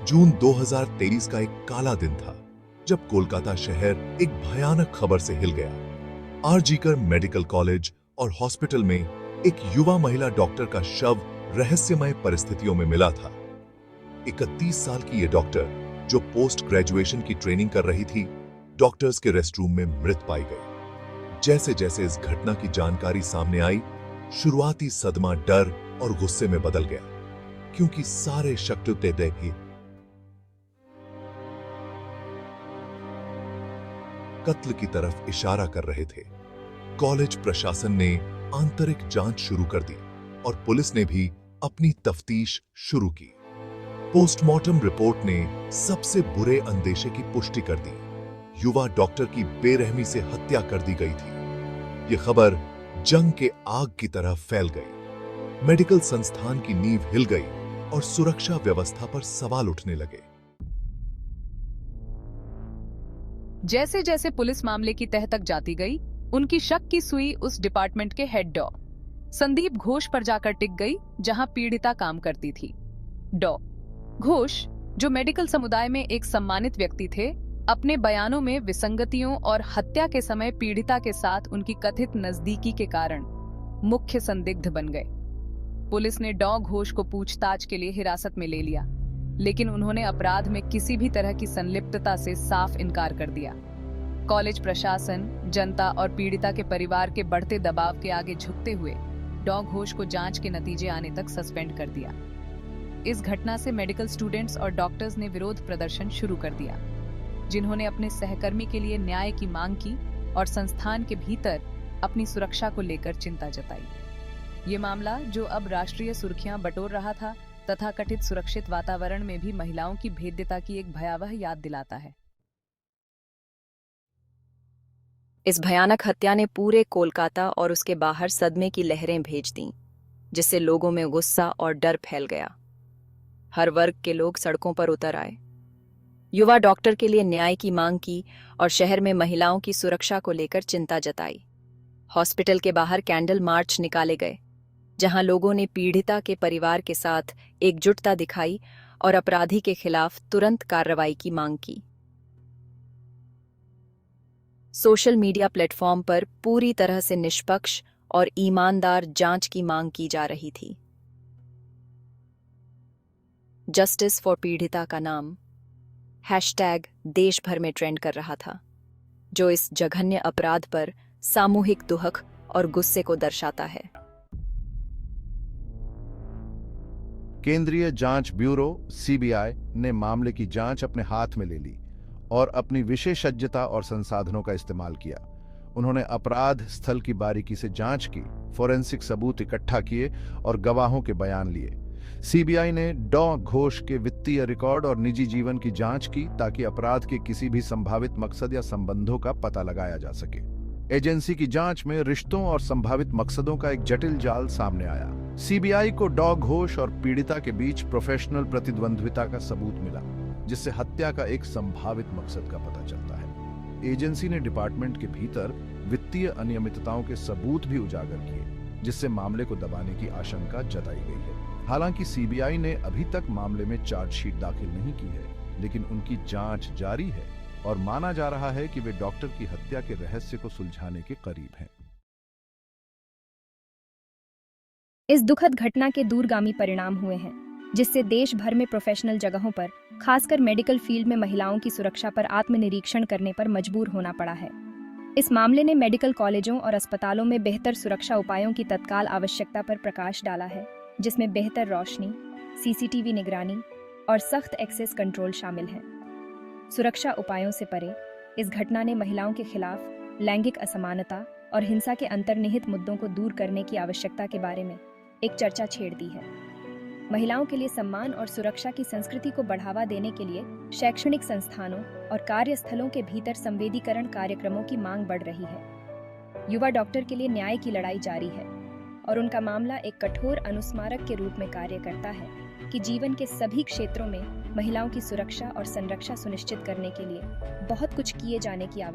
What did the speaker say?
जून 2023 का एक काला दिन था जब कोलकाता शहर एक भयानक खबर से हिल गया। आरजीकर मेडिकल कॉलेज और हॉस्पिटल में एक युवा महिला डॉक्टर का शव रहस्यमय परिस्थितियों में मिला था। 31 साल की ये डॉक्टर, जो पोस्ट ग्रेजुएशन की ट्रेनिंग कर रही थी, डॉक्टर्स के रेस्टरूम में मृत पाई गई। जैसे जैसे इस घटना की जानकारी सामने आई, शुरुआती सदमा डर और गुस्से में बदल गया, क्योंकि सारे शक भी कत्ल की तरफ इशारा कर रहे थे। कॉलेज प्रशासन ने आंतरिक जांच शुरू कर दी और पुलिस ने भी अपनी तफ्तीश शुरू की। पोस्टमार्टम रिपोर्ट ने सबसे बुरे अंदेशे की पुष्टि कर दी। युवा डॉक्टर की बेरहमी से हत्या कर दी गई थी। यह खबर जंग के आग की तरह फैल गई। मेडिकल संस्थान की नींव हिल गई और सुरक्षा व्यवस्था पर सवाल उठने लगे। जैसे जैसे पुलिस मामले की तह तक जाती गई, उनकी शक की सुई उस डिपार्टमेंट के हेड डॉ. संदीप घोष पर जाकर टिक गई, जहां पीड़िता काम करती थी। डॉ. घोष, जो मेडिकल समुदाय में एक सम्मानित व्यक्ति थे, अपने बयानों में विसंगतियों और हत्या के समय पीड़िता के साथ उनकी कथित नजदीकी के कारण मुख्य संदिग्ध बन गए। पुलिस ने डॉ. घोष को पूछताछ के लिए हिरासत में ले लिया, लेकिन उन्होंने अपराध में किसी भी तरह की संलिप्तता से साफ इनकार कर दिया। कॉलेज प्रशासन, जनता और पीड़िता के परिवार के बढ़ते दबाव के आगे झुकते हुए डॉ. घोष को जांच के नतीजे आने तक सस्पेंड कर दिया। इस घटना से मेडिकल स्टूडेंट्स और डॉक्टर्स ने विरोध प्रदर्शन शुरू कर दिया, जिन्होंने अपने सहकर्मी के लिए न्याय की मांग की और संस्थान के भीतर अपनी सुरक्षा को लेकर चिंता जताई। ये मामला, जो अब राष्ट्रीय सुर्खियां बटोर रहा था, तथा कथित सुरक्षित वातावरण में भी महिलाओं की भेद्यता की एक भयावह याद दिलाता है। इस भयानक हत्या ने पूरे कोलकाता और उसके बाहर सदमे की लहरें भेज दीं, जिससे लोगों में गुस्सा और डर फैल गया। हर वर्ग के लोग सड़कों पर उतर आए। युवा डॉक्टर के लिए न्याय की मांग की और शहर में महिलाओं की सुरक्षा को लेकर चिंता जताई। हॉस्पिटल के बाहर कैंडल मार्च निकाले गए, जहां लोगों ने पीड़िता के परिवार के साथ एकजुटता दिखाई और अपराधी के खिलाफ तुरंत कार्रवाई की मांग की। सोशल मीडिया प्लेटफॉर्म पर पूरी तरह से निष्पक्ष और ईमानदार जांच की मांग की जा रही थी। जस्टिस फॉर पीड़िता का नाम हैशटैग देश भर में ट्रेंड कर रहा था, जो इस जघन्य अपराध पर सामूहिक दुहक और गुस्से को दर्शाता है। केंद्रीय जांच ब्यूरो सीबीआई ने मामले की जांच अपने हाथ में ले ली और अपनी विशेषज्ञता और संसाधनों का इस्तेमाल किया। उन्होंने अपराध स्थल की बारीकी से जांच की, फोरेंसिक सबूत इकट्ठा किए और गवाहों के बयान लिए। सीबीआई ने डॉ. घोष के वित्तीय रिकॉर्ड और निजी जीवन की जांच की, ताकि अपराध के किसी भी संभावित मकसद या संबंधों का पता लगाया जा सके। एजेंसी की जांच में रिश्तों और संभावित मकसदों का एक जटिल जाल सामने आया। सीबीआई को डॉ. घोष और पीड़िता के बीच प्रोफेशनल प्रतिद्वंद्विता का सबूत मिला, जिससे हत्या का एक संभावित मकसद का पता चलता है। एजेंसी ने डिपार्टमेंट के भीतर वित्तीय अनियमितताओं के सबूत भी उजागर किए, जिससे मामले को दबाने की आशंका जताई गई है। हालांकि सीबीआई ने अभी तक मामले में चार्जशीट दाखिल नहीं की है, लेकिन उनकी जांच जारी है और माना जा रहा है कि वे डॉक्टर की हत्या के रहस्य को सुलझाने के करीब हैं। इस दुखद घटना के दूरगामी परिणाम हुए हैं, जिससे देश भर में प्रोफेशनल जगहों पर, खासकर मेडिकल फील्ड में महिलाओं की सुरक्षा पर आत्मनिरीक्षण करने पर मजबूर होना पड़ा है। इस मामले ने मेडिकल कॉलेजों और अस्पतालों में बेहतर सुरक्षा उपायों की तत्काल आवश्यकता पर प्रकाश डाला है, जिसमें बेहतर रोशनी, सीसीटीवी निगरानी और सख्त एक्सेस कंट्रोल शामिल हैं। सुरक्षा उपायों से परे, इस घटना ने महिलाओं के खिलाफ लैंगिक असमानता और हिंसा के अंतर्निहित मुद्दों को दूर करने की आवश्यकता के बारे में एक चर्चा छेड़ दी है। महिलाओं के लिए सम्मान और सुरक्षा की संस्कृति को बढ़ावा देने के लिए शैक्षणिक संस्थानों और कार्यस्थलों के भीतर संवेदीकरण कार्यक्रमों की मांग बढ़ रही है। युवा डॉक्टर के लिए न्याय की लड़ाई जारी है और उनका मामला एक कठोर अनुस्मारक के रूप में कार्य करता है कि जीवन के सभी क्षेत्रों में महिलाओं की सुरक्षा और संरक्षा सुनिश्चित करने के लिए बहुत कुछ किए जाने की आवश्यकता